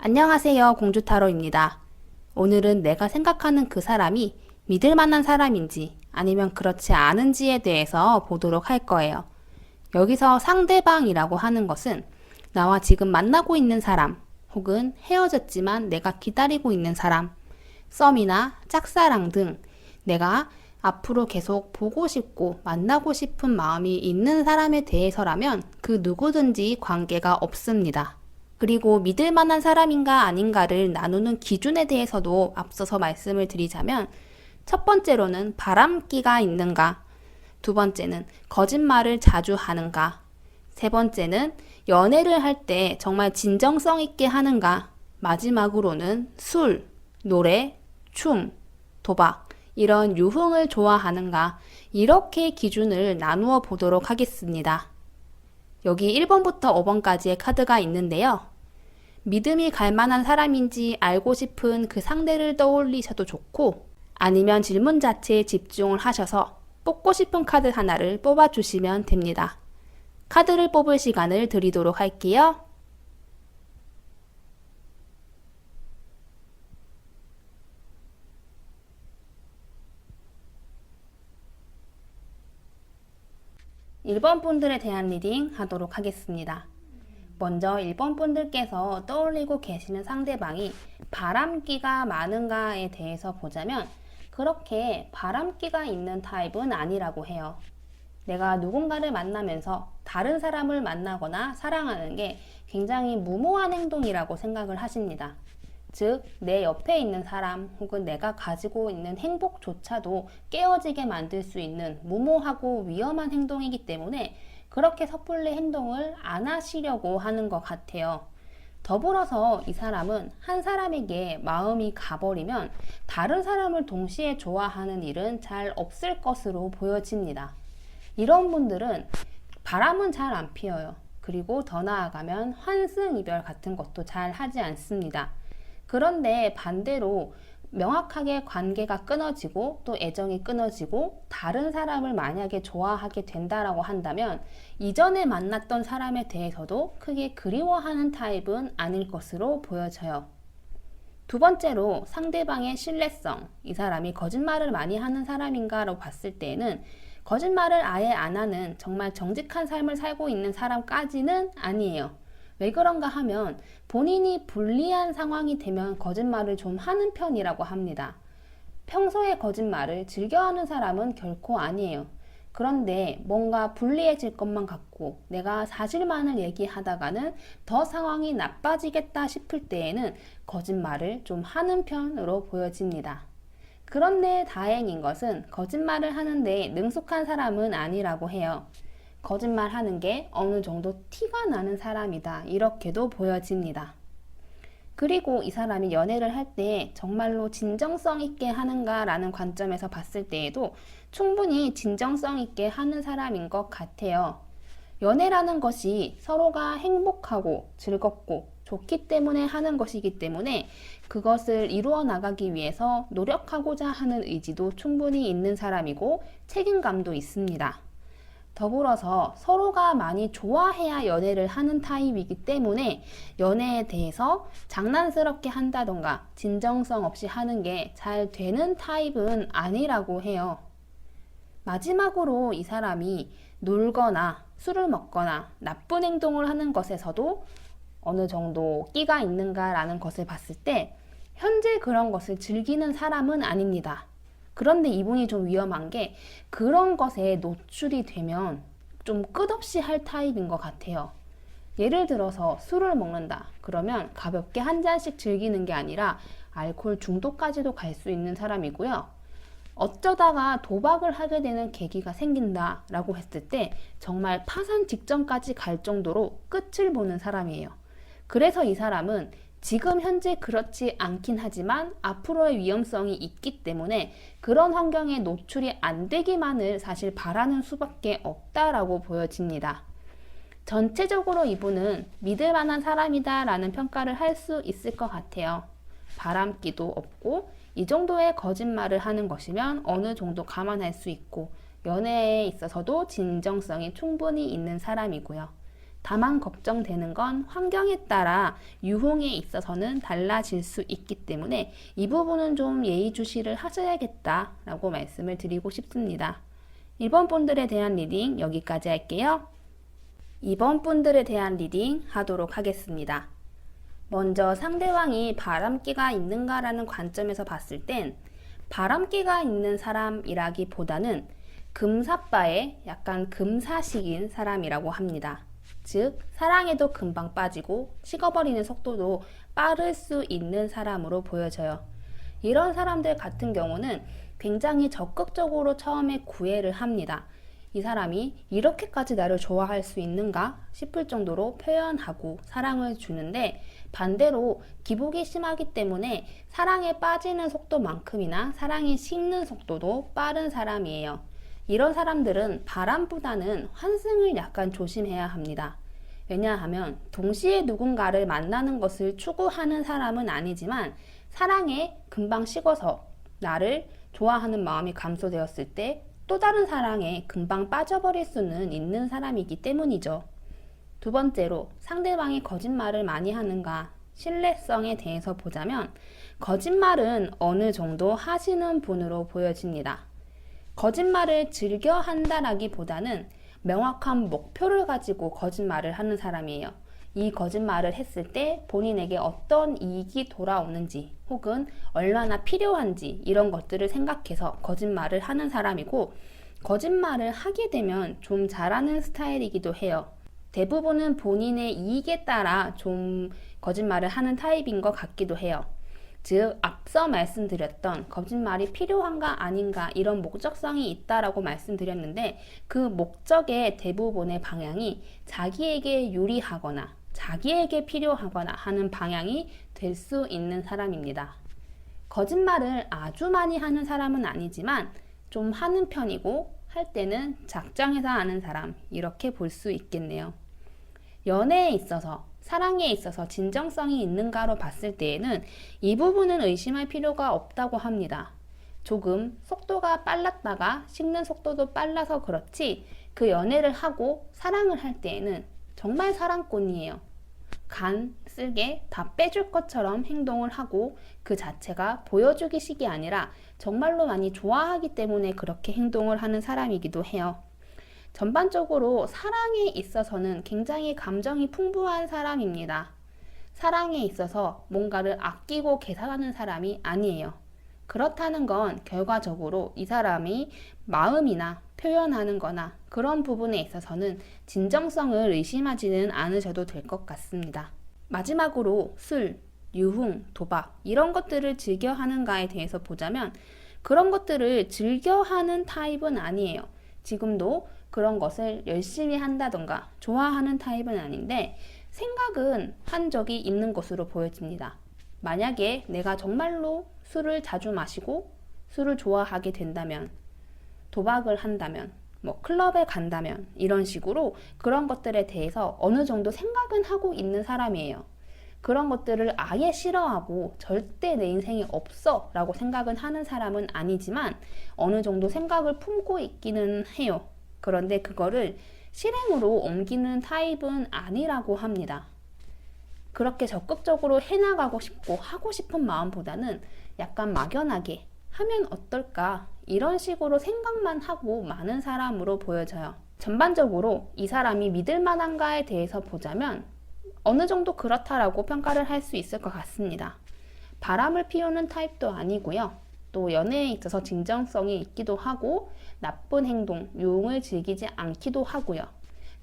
안녕하세요, 공주타로입니다. 오늘은 내가 생각하는 그 사람이 믿을 만한 사람인지 아니면 그렇지 않은지에 대해서 보도록 할 거예요. 여기서 상대방이라고 하는 것은 나와 지금 만나고 있는 사람 혹은 헤어졌지만 내가 기다리고 있는 사람, 썸이나 짝사랑 등 내가 앞으로 계속 보고 싶고 만나고 싶은 마음이 있는 사람에 대해서라면 그 누구든지 관계가 없습니다. 그리고 믿을 만한 사람인가 아닌가를 나누는 기준에 대해서도 앞서서 말씀을 드리자면 첫 번째로는 바람기가 있는가, 두 번째는 거짓말을 자주 하는가, 세 번째는 연애를 할 때 정말 진정성 있게 하는가, 마지막으로는 술, 노래, 춤, 도박 이런 유흥을 좋아하는가 이렇게 기준을 나누어 보도록 하겠습니다. 여기 1번부터 5번까지의 카드가 있는데요. 믿음이 갈 만한 사람인지 알고 싶은 그 상대를 떠올리셔도 좋고 아니면 질문 자체에 집중을 하셔서 뽑고 싶은 카드 하나를 뽑아주시면 됩니다. 카드를 뽑을 시간을 드리도록 할게요. (1번) 분들에 대한 리딩 하도록 하겠습니다. 먼저 1번 분들께서 떠올리고 계시는 상대방이 바람기가 많은가에 대해서 보자면 그렇게 바람기가 있는 타입은 아니라고 해요. 내가 누군가를 만나면서 다른 사람을 만나거나 사랑하는 게 굉장히 무모한 행동이라고 생각을 하십니다. 즉, 내 옆에 있는 사람 혹은 내가 가지고 있는 행복조차도 깨어지게 만들 수 있는 무모하고 위험한 행동이기 때문에 그렇게 섣불리 행동을 안 하시려고 하는 것 같아요. 더불어서 이 사람은 한 사람에게 마음이 가버리면 다른 사람을 동시에 좋아하는 일은 잘 없을 것으로 보여집니다. 이런 분들은 바람은 잘 안 피어요. 그리고 더 나아가면 환승이별 같은 것도 잘 하지 않습니다. 그런데 반대로 명확하게 관계가 끊어지고 또 애정이 끊어지고 다른 사람을 만약에 좋아하게 된다라고 한다면 이전에 만났던 사람에 대해서도 크게 그리워하는 타입은 아닐 것으로 보여져요. 두 번째로 상대방의 신뢰성, 이 사람이 거짓말을 많이 하는 사람인가로 봤을 때에는 거짓말을 아예 안 하는 정말 정직한 삶을 살고 있는 사람까지는 아니에요. 왜 그런가 하면 본인이 불리한 상황이 되면 거짓말을 좀 하는 편이라고 합니다. 평소에 거짓말을 즐겨하는 사람은 결코 아니에요. 그런데 뭔가 불리해질 것만 같고 내가 사실만을 얘기하다가는 더 상황이 나빠지겠다 싶을 때에는 거짓말을 좀 하는 편으로 보여집니다. 그런데 다행인 것은 거짓말을 하는데 능숙한 사람은 아니라고 해요. 거짓말 하는 게 어느 정도 티가 나는 사람이다 이렇게도 보여집니다. 그리고 이 사람이 연애를 할 때 정말로 진정성 있게 하는가 라는 관점에서 봤을 때에도 충분히 진정성 있게 하는 사람인 것 같아요. 연애라는 것이 서로가 행복하고 즐겁고 좋기 때문에 하는 것이기 때문에 그것을 이루어 나가기 위해서 노력하고자 하는 의지도 충분히 있는 사람이고 책임감도 있습니다. 더불어서 서로가 많이 좋아해야 연애를 하는 타입이기 때문에 연애에 대해서 장난스럽게 한다던가 진정성 없이 하는 게 잘 되는 타입은 아니라고 해요. 마지막으로 이 사람이 놀거나 술을 먹거나 나쁜 행동을 하는 것에서도 어느 정도 끼가 있는가라는 것을 봤을 때 현재 그런 것을 즐기는 사람은 아닙니다. 그런데 이분이 좀 위험한 게 그런 것에 노출이 되면 좀 끝없이 할 타입인 것 같아요. 예를 들어서 술을 먹는다. 그러면 가볍게 한 잔씩 즐기는 게 아니라 알코올 중독까지도 갈 수 있는 사람이고요. 어쩌다가 도박을 하게 되는 계기가 생긴다라고 했을 때 정말 파산 직전까지 갈 정도로 끝을 보는 사람이에요. 그래서 이 사람은 지금 현재 그렇지 않긴 하지만 앞으로의 위험성이 있기 때문에 그런 환경에 노출이 안 되기만을 사실 바라는 수밖에 없다라고 보여집니다. 전체적으로 이분은 믿을 만한 사람이다 라는 평가를 할 수 있을 것 같아요. 바람기도 없고 이 정도의 거짓말을 하는 것이면 어느 정도 감안할 수 있고 연애에 있어서도 진정성이 충분히 있는 사람이고요. 다만 걱정되는 건 환경에 따라 유흥에 있어서는 달라질 수 있기 때문에 이 부분은 좀 예의주시를 하셔야겠다라고 말씀을 드리고 싶습니다. 1번 분들에 대한 리딩 여기까지 할게요. 2번 분들에 대한 리딩 하도록 하겠습니다. 먼저 상대방이 바람기가 있는가라는 관점에서 봤을 땐 바람기가 있는 사람이라기보다는 금사빠에 약간 금사식인 사람이라고 합니다. 즉 사랑에도 금방 빠지고 식어버리는 속도도 빠를 수 있는 사람으로 보여져요. 이런 사람들 같은 경우는 굉장히 적극적으로 처음에 구애를 합니다. 이 사람이 이렇게까지 나를 좋아할 수 있는가 싶을 정도로 표현하고 사랑을 주는데, 반대로 기복이 심하기 때문에 사랑에 빠지는 속도만큼이나 사랑이 식는 속도도 빠른 사람이에요. 이런 사람들은 바람보다는 환승을 약간 조심해야 합니다. 왜냐하면 동시에 누군가를 만나는 것을 추구하는 사람은 아니지만 사랑에 금방 식어서 나를 좋아하는 마음이 감소되었을 때 또 다른 사랑에 금방 빠져버릴 수는 있는 사람이기 때문이죠. 두 번째로 상대방이 거짓말을 많이 하는가 신뢰성에 대해서 보자면 거짓말은 어느 정도 하시는 분으로 보여집니다. 거짓말을 즐겨 한다라기보다는 명확한 목표를 가지고 거짓말을 하는 사람이에요. 이 거짓말을 했을 때 본인에게 어떤 이익이 돌아오는지 혹은 얼마나 필요한지 이런 것들을 생각해서 거짓말을 하는 사람이고, 거짓말을 하게 되면 좀 잘하는 스타일이기도 해요. 대부분은 본인의 이익에 따라 좀 거짓말을 하는 타입인 것 같기도 해요. 즉 앞서 말씀드렸던 거짓말이 필요한가 아닌가 이런 목적성이 있다라고 말씀드렸는데, 그 목적의 대부분의 방향이 자기에게 유리하거나 자기에게 필요하거나 하는 방향이 될 수 있는 사람입니다. 거짓말을 아주 많이 하는 사람은 아니지만 좀 하는 편이고 할 때는 작정해서 하는 사람, 이렇게 볼 수 있겠네요. 연애에 있어서 사랑에 있어서 진정성이 있는가로 봤을 때에는 이 부분은 의심할 필요가 없다고 합니다. 조금 속도가 빨랐다가 식는 속도도 빨라서 그렇지 그 연애를 하고 사랑을 할 때에는 정말 사랑꾼이에요. 간, 쓸개 다 빼줄 것처럼 행동을 하고 그 자체가 보여주기식이 아니라 정말로 많이 좋아하기 때문에 그렇게 행동을 하는 사람이기도 해요. 전반적으로 사랑에 있어서는 굉장히 감정이 풍부한 사람입니다. 사랑에 있어서 뭔가를 아끼고 계산하는 사람이 아니에요. 그렇다는 건 결과적으로 이 사람이 마음이나 표현하는 거나 그런 부분에 있어서는 진정성을 의심하지는 않으셔도 될 것 같습니다. 마지막으로 술, 유흥, 도박 이런 것들을 즐겨 하는가에 대해서 보자면 그런 것들을 즐겨 하는 타입은 아니에요. 지금도 그런 것을 열심히 한다던가 좋아하는 타입은 아닌데 생각은 한 적이 있는 것으로 보여집니다. 만약에 내가 정말로 술을 자주 마시고 술을 좋아하게 된다면, 도박을 한다면, 클럽에 간다면 이런 식으로 그런 것들에 대해서 어느 정도 생각은 하고 있는 사람이에요. 그런 것들을 아예 싫어하고 절대 내 인생에 없어 라고 생각은 하는 사람은 아니지만 어느 정도 생각을 품고 있기는 해요. 그런데 그거를 실행으로 옮기는 타입은 아니라고 합니다. 그렇게 적극적으로 해나가고 싶고 하고 싶은 마음보다는 약간 막연하게 하면 어떨까 이런 식으로 생각만 하고 많은 사람으로 보여져요. 전반적으로 이 사람이 믿을 만한가에 대해서 보자면 어느 정도 그렇다라고 평가를 할 수 있을 것 같습니다. 바람을 피우는 타입도 아니고요. 또 연애에 있어서 진정성이 있기도 하고 나쁜 행동, 유흥을 즐기지 않기도 하고요.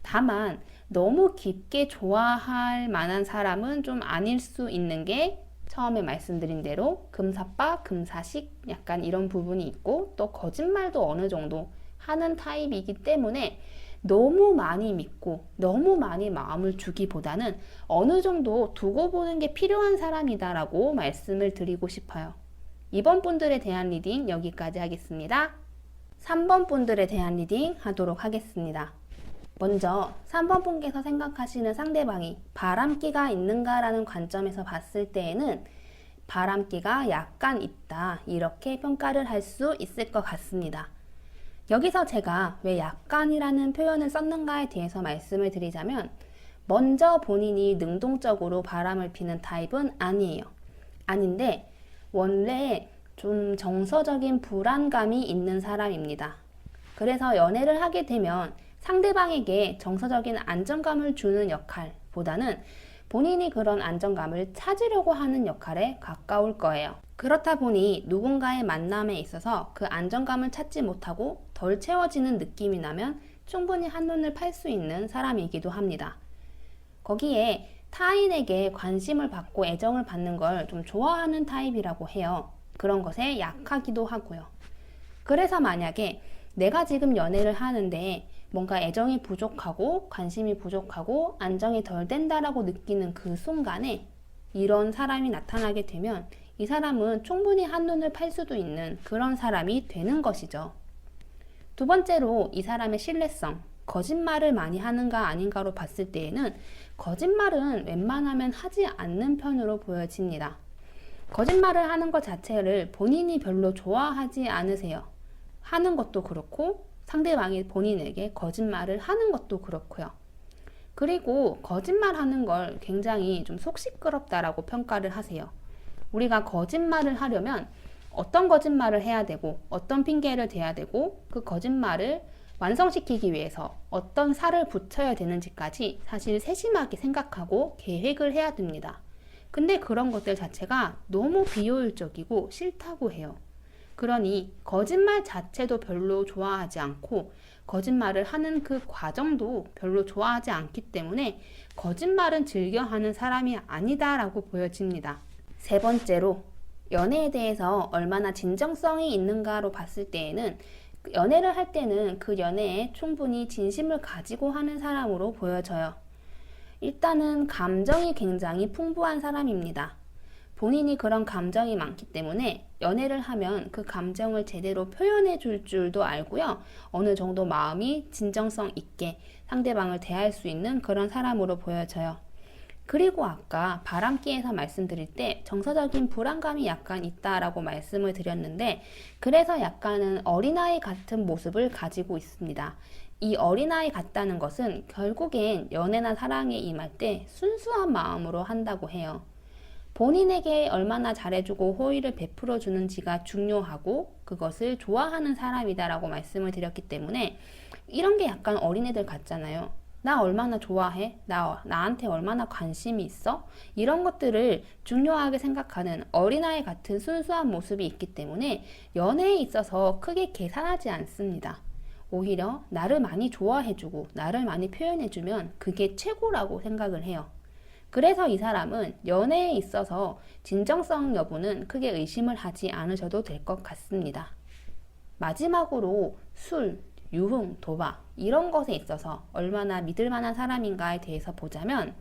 다만 너무 깊게 좋아할 만한 사람은 좀 아닐 수 있는 게 처음에 말씀드린 대로 금사빠, 금사식 약간 이런 부분이 있고 또 거짓말도 어느 정도 하는 타입이기 때문에 너무 많이 믿고 너무 많이 마음을 주기보다는 어느 정도 두고 보는 게 필요한 사람이다라고 말씀을 드리고 싶어요. 2번 분들에 대한 리딩 여기까지 하겠습니다. 3번 분들에 대한 리딩 하도록 하겠습니다. 먼저 3번 분께서 생각하시는 상대방이 바람기가 있는가라는 관점에서 봤을 때에는 바람기가 약간 있다 이렇게 평가를 할 수 있을 것 같습니다. 여기서 제가 왜 약간이라는 표현을 썼는가에 대해서 말씀을 드리자면 먼저 본인이 능동적으로 바람을 피는 타입은 아니에요. 아닌데 원래 좀 정서적인 불안감이 있는 사람입니다. 그래서 연애를 하게 되면 상대방에게 정서적인 안정감을 주는 역할보다는 본인이 그런 안정감을 찾으려고 하는 역할에 가까울 거예요. 그렇다 보니 누군가의 만남에 있어서 그 안정감을 찾지 못하고 덜 채워지는 느낌이 나면 충분히 한눈을 팔 수 있는 사람이기도 합니다. 거기에 타인에게 관심을 받고 애정을 받는 걸 좀 좋아하는 타입이라고 해요. 그런 것에 약하기도 하고요. 그래서 만약에 내가 지금 연애를 하는데 뭔가 애정이 부족하고 관심이 부족하고 안정이 덜 된다라고 느끼는 그 순간에 이런 사람이 나타나게 되면 이 사람은 충분히 한눈을 팔 수도 있는 그런 사람이 되는 것이죠. 두 번째로 이 사람의 신뢰성, 거짓말을 많이 하는가 아닌가로 봤을 때에는 거짓말은 웬만하면 하지 않는 편으로 보여집니다. 거짓말을 하는 것 자체를 본인이 별로 좋아하지 않으세요. 하는 것도 그렇고 상대방이 본인에게 거짓말을 하는 것도 그렇고요. 그리고 거짓말하는 걸 굉장히 좀 속 시끄럽다라고 평가를 하세요. 우리가 거짓말을 하려면 어떤 거짓말을 해야 되고 어떤 핑계를 대야 되고 그 거짓말을 완성시키기 위해서 어떤 살을 붙여야 되는지까지 사실 세심하게 생각하고 계획을 해야 됩니다. 근데 그런 것들 자체가 너무 비효율적이고 싫다고 해요. 그러니 거짓말 자체도 별로 좋아하지 않고 거짓말을 하는 그 과정도 별로 좋아하지 않기 때문에 거짓말은 즐겨 하는 사람이 아니다라고 보여집니다. 세 번째로 연애에 대해서 얼마나 진정성이 있는가로 봤을 때에는 연애를 할 때는 그 연애에 충분히 진심을 가지고 하는 사람으로 보여져요. 일단은 감정이 굉장히 풍부한 사람입니다. 본인이 그런 감정이 많기 때문에 연애를 하면 그 감정을 제대로 표현해 줄 줄도 알고요. 어느 정도 마음이 진정성 있게 상대방을 대할 수 있는 그런 사람으로 보여져요. 그리고 아까 바람기에서 말씀드릴 때 정서적인 불안감이 약간 있다라고 말씀을 드렸는데 그래서 약간은 어린아이 같은 모습을 가지고 있습니다. 이 어린아이 같다는 것은 결국엔 연애나 사랑에 임할 때 순수한 마음으로 한다고 해요. 본인에게 얼마나 잘해주고 호의를 베풀어 주는지가 중요하고 그것을 좋아하는 사람이다라고 말씀을 드렸기 때문에 이런 게 약간 어린애들 같잖아요. 나 얼마나 좋아해? 나한테 얼마나 관심이 있어? 이런 것들을 중요하게 생각하는 어린아이 같은 순수한 모습이 있기 때문에 연애에 있어서 크게 계산하지 않습니다. 오히려 나를 많이 좋아해주고 나를 많이 표현해주면 그게 최고라고 생각을 해요. 그래서 이 사람은 연애에 있어서 진정성 여부는 크게 의심을 하지 않으셔도 될 것 같습니다. 마지막으로 술, 유흥, 도박 이런 것에 있어서 얼마나 믿을 만한 사람인가에 대해서 보자면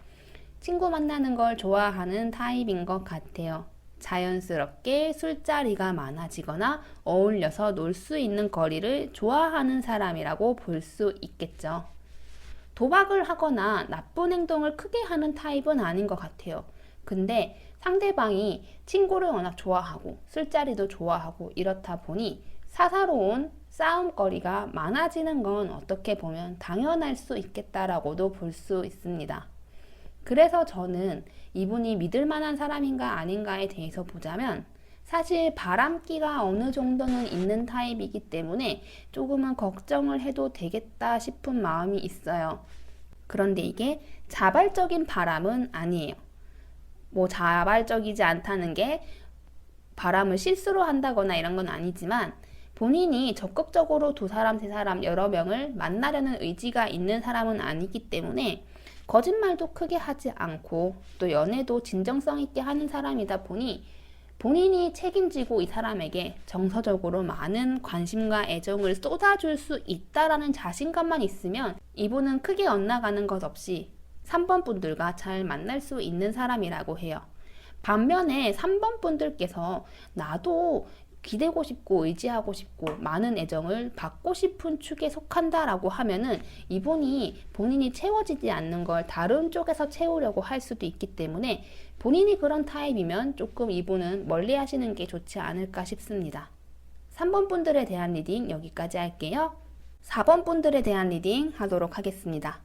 친구 만나는 걸 좋아하는 타입인 것 같아요. 자연스럽게 술자리가 많아지거나 어울려서 놀 수 있는 거리를 좋아하는 사람이라고 볼 수 있겠죠. 도박을 하거나 나쁜 행동을 크게 하는 타입은 아닌 것 같아요. 근데 상대방이 친구를 워낙 좋아하고 술자리도 좋아하고 이렇다 보니 사사로운 싸움거리가 많아지는 건 어떻게 보면 당연할 수 있겠다라고도 볼 수 있습니다. 그래서 저는 이분이 믿을 만한 사람인가 아닌가에 대해서 보자면 사실 바람기가 어느 정도는 있는 타입이기 때문에 조금은 걱정을 해도 되겠다 싶은 마음이 있어요. 그런데 이게 자발적인 바람은 아니에요. 뭐 자발적이지 않다는 게 바람을 실수로 한다거나 이런 건 아니지만 본인이 적극적으로 두 사람, 세 사람, 여러 명을 만나려는 의지가 있는 사람은 아니기 때문에 거짓말도 크게 하지 않고 또 연애도 진정성 있게 하는 사람이다 보니 본인이 책임지고 이 사람에게 정서적으로 많은 관심과 애정을 쏟아줄 수 있다라는 자신감만 있으면 이분은 크게 엇나가는 것 없이 3번 분들과 잘 만날 수 있는 사람이라고 해요. 반면에 3번 분들께서 나도 기대고 싶고 의지하고 싶고 많은 애정을 받고 싶은 축에 속한다라고 하면은 이분이 본인이 채워지지 않는 걸 다른 쪽에서 채우려고 할 수도 있기 때문에 본인이 그런 타입이면 조금 이분은 멀리 하시는 게 좋지 않을까 싶습니다. 3번 분들에 대한 리딩 여기까지 할게요. 4번 분들에 대한 리딩 하도록 하겠습니다.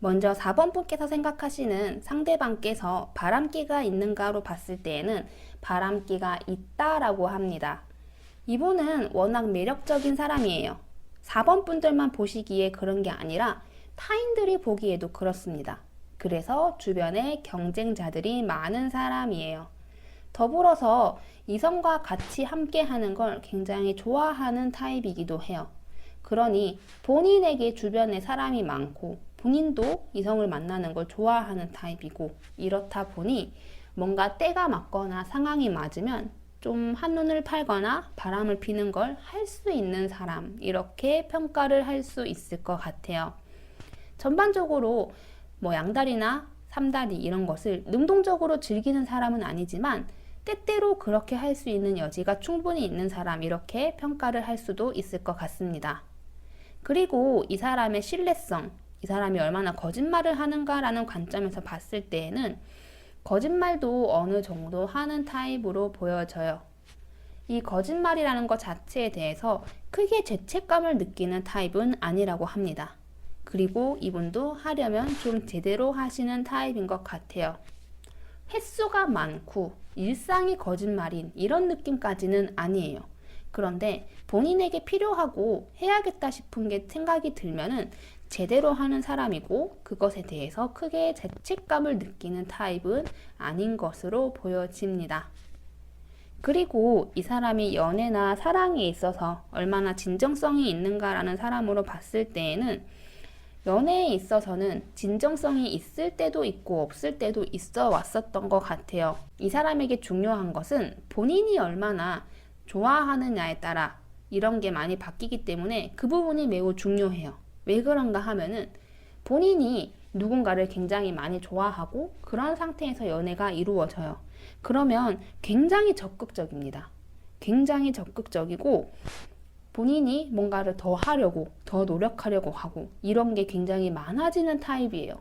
먼저 4번 분께서 생각하시는 상대방께서 바람기가 있는가로 봤을 때에는 바람기가 있다라고 합니다. 이분은 워낙 매력적인 사람이에요. 4번 분들만 보시기에 그런 게 아니라 타인들이 보기에도 그렇습니다. 그래서 주변에 경쟁자들이 많은 사람이에요. 더불어서 이성과 같이 함께 하는 걸 굉장히 좋아하는 타입이기도 해요. 그러니 본인에게 주변에 사람이 많고 본인도 이성을 만나는 걸 좋아하는 타입이고, 이렇다 보니 뭔가 때가 맞거나 상황이 맞으면 좀 한눈을 팔거나 바람을 피는 걸 할 수 있는 사람, 이렇게 평가를 할 수 있을 것 같아요. 전반적으로 양다리나 삼다리 이런 것을 능동적으로 즐기는 사람은 아니지만 때때로 그렇게 할 수 있는 여지가 충분히 있는 사람, 이렇게 평가를 할 수도 있을 것 같습니다. 그리고 이 사람의 신뢰성, 이 사람이 얼마나 거짓말을 하는가라는 관점에서 봤을 때에는 거짓말도 어느 정도 하는 타입으로 보여져요. 이 거짓말이라는 것 자체에 대해서 크게 죄책감을 느끼는 타입은 아니라고 합니다. 그리고 이분도 하려면 좀 제대로 하시는 타입인 것 같아요. 횟수가 많고 일상이 거짓말인 이런 느낌까지는 아니에요. 그런데 본인에게 필요하고 해야겠다 싶은 게 생각이 들면은 제대로 하는 사람이고, 그것에 대해서 크게 죄책감을 느끼는 타입은 아닌 것으로 보여집니다. 그리고 이 사람이 연애나 사랑에 있어서 얼마나 진정성이 있는가라는 사람으로 봤을 때에는 연애에 있어서는 진정성이 있을 때도 있고 없을 때도 있어 왔었던 것 같아요. 이 사람에게 중요한 것은 본인이 얼마나 좋아하느냐에 따라 이런 게 많이 바뀌기 때문에 그 부분이 매우 중요해요. 왜 그런가 하면은 본인이 누군가를 굉장히 많이 좋아하고 그런 상태에서 연애가 이루어져요. 그러면 굉장히 적극적입니다. 굉장히 적극적이고 본인이 뭔가를 더 하려고, 더 노력하려고 하고 이런 게 굉장히 많아지는 타입이에요.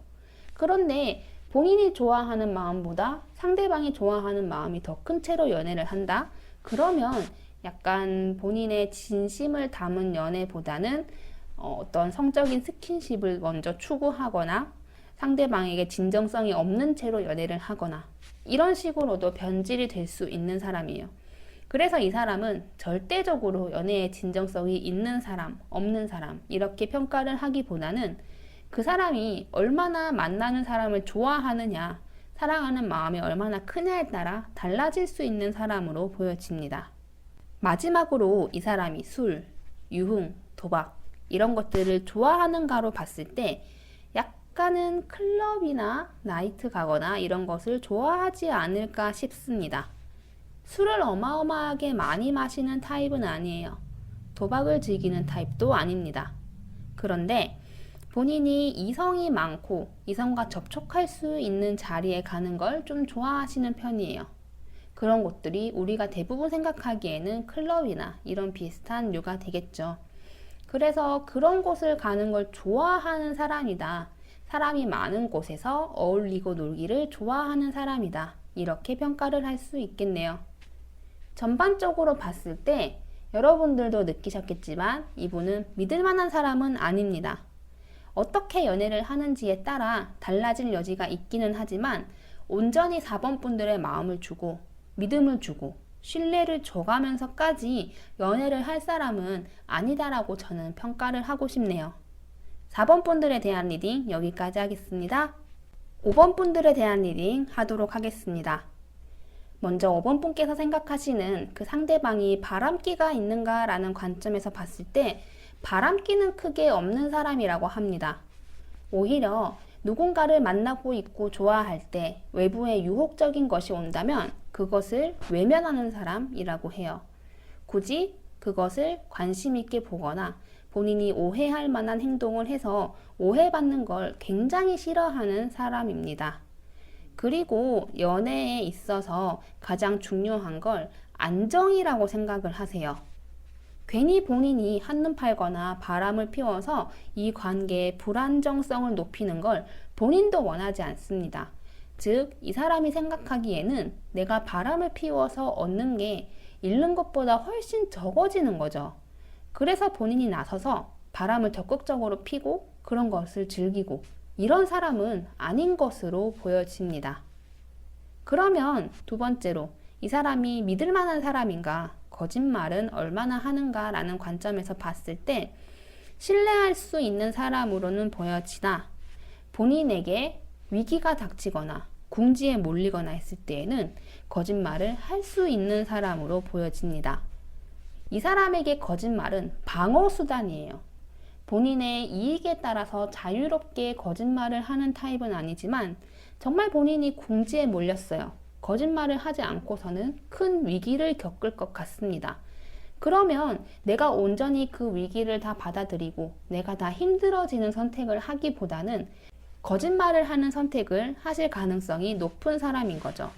그런데 본인이 좋아하는 마음보다 상대방이 좋아하는 마음이 더 큰 채로 연애를 한다? 그러면 약간 본인의 진심을 담은 연애보다는 어떤 성적인 스킨십을 먼저 추구하거나 상대방에게 진정성이 없는 채로 연애를 하거나 이런 식으로도 변질이 될 수 있는 사람이에요. 그래서 이 사람은 절대적으로 연애에 진정성이 있는 사람, 없는 사람 이렇게 평가를 하기보다는 그 사람이 얼마나 만나는 사람을 좋아하느냐, 사랑하는 마음이 얼마나 크냐에 따라 달라질 수 있는 사람으로 보여집니다. 마지막으로 이 사람이 술, 유흥, 도박 이런 것들을 좋아하는가로 봤을 때 약간은 클럽이나 나이트 가거나 이런 것을 좋아하지 않을까 싶습니다. 술을 어마어마하게 많이 마시는 타입은 아니에요. 도박을 즐기는 타입도 아닙니다. 그런데 본인이 이성이 많고 이성과 접촉할 수 있는 자리에 가는 걸 좀 좋아하시는 편이에요. 그런 곳들이 우리가 대부분 생각하기에는 클럽이나 이런 비슷한 류가 되겠죠. 그래서 그런 곳을 가는 걸 좋아하는 사람이다. 사람이 많은 곳에서 어울리고 놀기를 좋아하는 사람이다. 이렇게 평가를 할 수 있겠네요. 전반적으로 봤을 때 여러분들도 느끼셨겠지만 이분은 믿을 만한 사람은 아닙니다. 어떻게 연애를 하는지에 따라 달라질 여지가 있기는 하지만 온전히 4번 분들의 마음을 주고 믿음을 주고 신뢰를 줘가면서까지 연애를 할 사람은 아니다라고 저는 평가를 하고 싶네요. 4번 분들에 대한 리딩 여기까지 하겠습니다. 5번 분들에 대한 리딩 하도록 하겠습니다. 먼저 5번 분께서 생각하시는 그 상대방이 바람기가 있는가 라는 관점에서 봤을 때 바람기는 크게 없는 사람이라고 합니다. 오히려 누군가를 만나고 있고 좋아할 때 외부에 유혹적인 것이 온다면 그것을 외면하는 사람이라고 해요. 굳이 그것을 관심 있게 보거나 본인이 오해할 만한 행동을 해서 오해받는 걸 굉장히 싫어하는 사람입니다. 그리고 연애에 있어서 가장 중요한 걸 안정이라고 생각을 하세요. 괜히 본인이 한눈 팔거나 바람을 피워서 이 관계의 불안정성을 높이는 걸 본인도 원하지 않습니다. 즉, 이 사람이 생각하기에는 내가 바람을 피워서 얻는 게 잃는 것보다 훨씬 적어지는 거죠. 그래서 본인이 나서서 바람을 적극적으로 피고 그런 것을 즐기고 이런 사람은 아닌 것으로 보여집니다. 그러면 두 번째로 이 사람이 믿을 만한 사람인가, 거짓말은 얼마나 하는가 라는 관점에서 봤을 때 신뢰할 수 있는 사람으로는 보여지나 본인에게 위기가 닥치거나 궁지에 몰리거나 했을 때에는 거짓말을 할 수 있는 사람으로 보여집니다. 이 사람에게 거짓말은 방어 수단이에요. 본인의 이익에 따라서 자유롭게 거짓말을 하는 타입은 아니지만 정말 본인이 궁지에 몰렸어요. 거짓말을 하지 않고서는 큰 위기를 겪을 것 같습니다. 그러면 내가 온전히 그 위기를 다 받아들이고 내가 다 힘들어지는 선택을 하기보다는 거짓말을 하는 선택을 하실 가능성이 높은 사람인 거죠.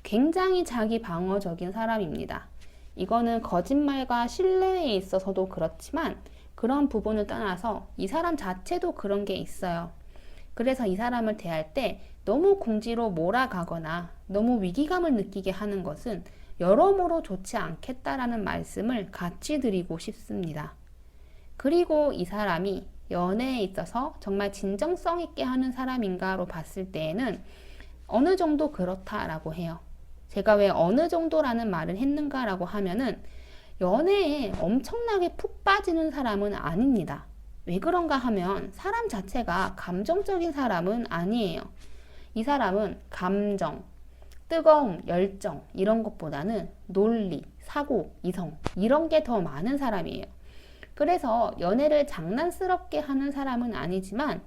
굉장히 자기 방어적인 사람입니다. 이거는 거짓말과 신뢰에 있어서도 그렇지만 그런 부분을 떠나서 이 사람 자체도 그런 게 있어요. 그래서 이 사람을 대할 때 너무 궁지로 몰아가거나 너무 위기감을 느끼게 하는 것은 여러모로 좋지 않겠다라는 말씀을 같이 드리고 싶습니다. 그리고 이 사람이 연애에 있어서 정말 진정성 있게 하는 사람인가로 봤을 때에는 어느 정도 그렇다라고 해요. 제가 왜 어느 정도라는 말을 했는가라고 하면은 연애에 엄청나게 푹 빠지는 사람은 아닙니다. 왜 그런가 하면 사람 자체가 감정적인 사람은 아니에요. 이 사람은 감정, 뜨거움, 열정 이런 것보다는 논리, 사고, 이성 이런 게 더 많은 사람이에요. 그래서 연애를 장난스럽게 하는 사람은 아니지만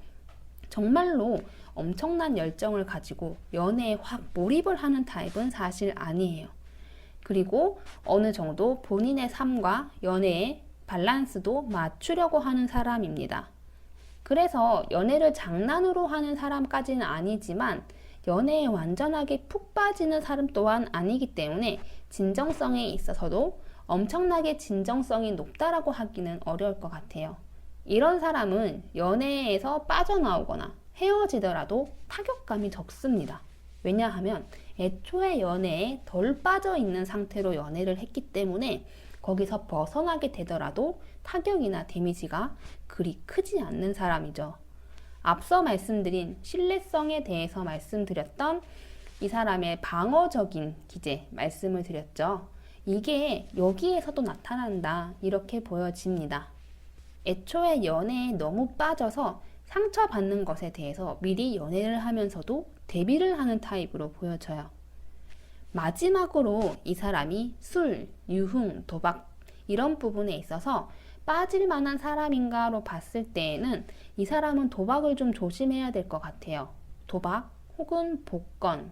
정말로 엄청난 열정을 가지고 연애에 확 몰입을 하는 타입은 사실 아니에요. 그리고 어느 정도 본인의 삶과 연애의 밸런스도 맞추려고 하는 사람입니다. 그래서 연애를 장난으로 하는 사람까지는 아니지만 연애에 완전하게 푹 빠지는 사람 또한 아니기 때문에 진정성에 있어서도 엄청나게 진정성이 높다라고 하기는 어려울 것 같아요. 이런 사람은 연애에서 빠져나오거나 헤어지더라도 타격감이 적습니다. 왜냐하면 애초에 연애에 덜 빠져 있는 상태로 연애를 했기 때문에 거기서 벗어나게 되더라도 타격이나 데미지가 그리 크지 않는 사람이죠. 앞서 말씀드린 신뢰성에 대해서 말씀드렸던 이 사람의 방어적인 기제 말씀을 드렸죠. 이게 여기에서도 나타난다 이렇게 보여집니다. 애초에 연애에 너무 빠져서 상처받는 것에 대해서 미리 연애를 하면서도 대비를 하는 타입으로 보여져요. 마지막으로 이 사람이 술, 유흥, 도박 이런 부분에 있어서 빠질 만한 사람인가로 봤을 때에는 이 사람은 도박을 좀 조심해야 될 것 같아요. 도박 혹은 복권,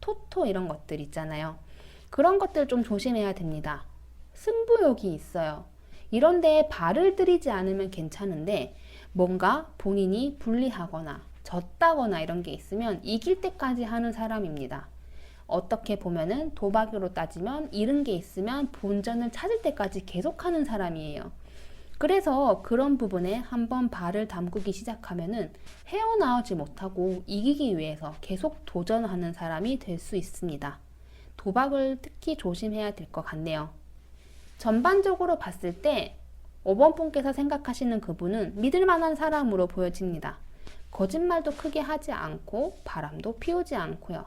토토 이런 것들 있잖아요. 그런 것들 좀 조심해야 됩니다. 승부욕이 있어요. 이런 데에 발을 들이지 않으면 괜찮은데 뭔가 본인이 불리하거나 졌다거나 이런 게 있으면 이길 때까지 하는 사람입니다. 어떻게 보면은 도박으로 따지면 잃은 게 있으면 본전을 찾을 때까지 계속하는 사람이에요. 그래서 그런 부분에 한번 발을 담그기 시작하면은 헤어나오지 못하고 이기기 위해서 계속 도전하는 사람이 될 수 있습니다. 도박을 특히 조심해야 될 것 같네요. 전반적으로 봤을 때 5번 분께서 생각하시는 그분은 믿을 만한 사람으로 보여집니다. 거짓말도 크게 하지 않고 바람도 피우지 않고요.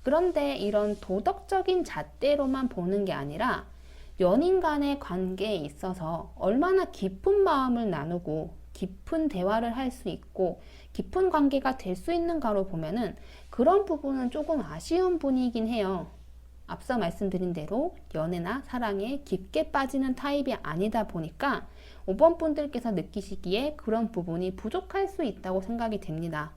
그런데 이런 도덕적인 잣대로만 보는 게 아니라 연인 간의 관계에 있어서 얼마나 깊은 마음을 나누고 깊은 대화를 할 수 있고 깊은 관계가 될 수 있는가로 보면은 그런 부분은 조금 아쉬운 분이긴 해요. 앞서 말씀드린 대로 연애나 사랑에 깊게 빠지는 타입이 아니다 보니까 5번 분들께서 느끼시기에 그런 부분이 부족할 수 있다고 생각이 됩니다.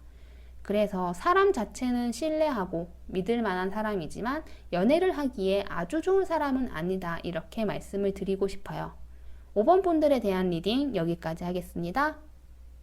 그래서 사람 자체는 신뢰하고 믿을 만한 사람이지만 연애를 하기에 아주 좋은 사람은 아니다 이렇게 말씀을 드리고 싶어요. 5번 분들에 대한 리딩 여기까지 하겠습니다.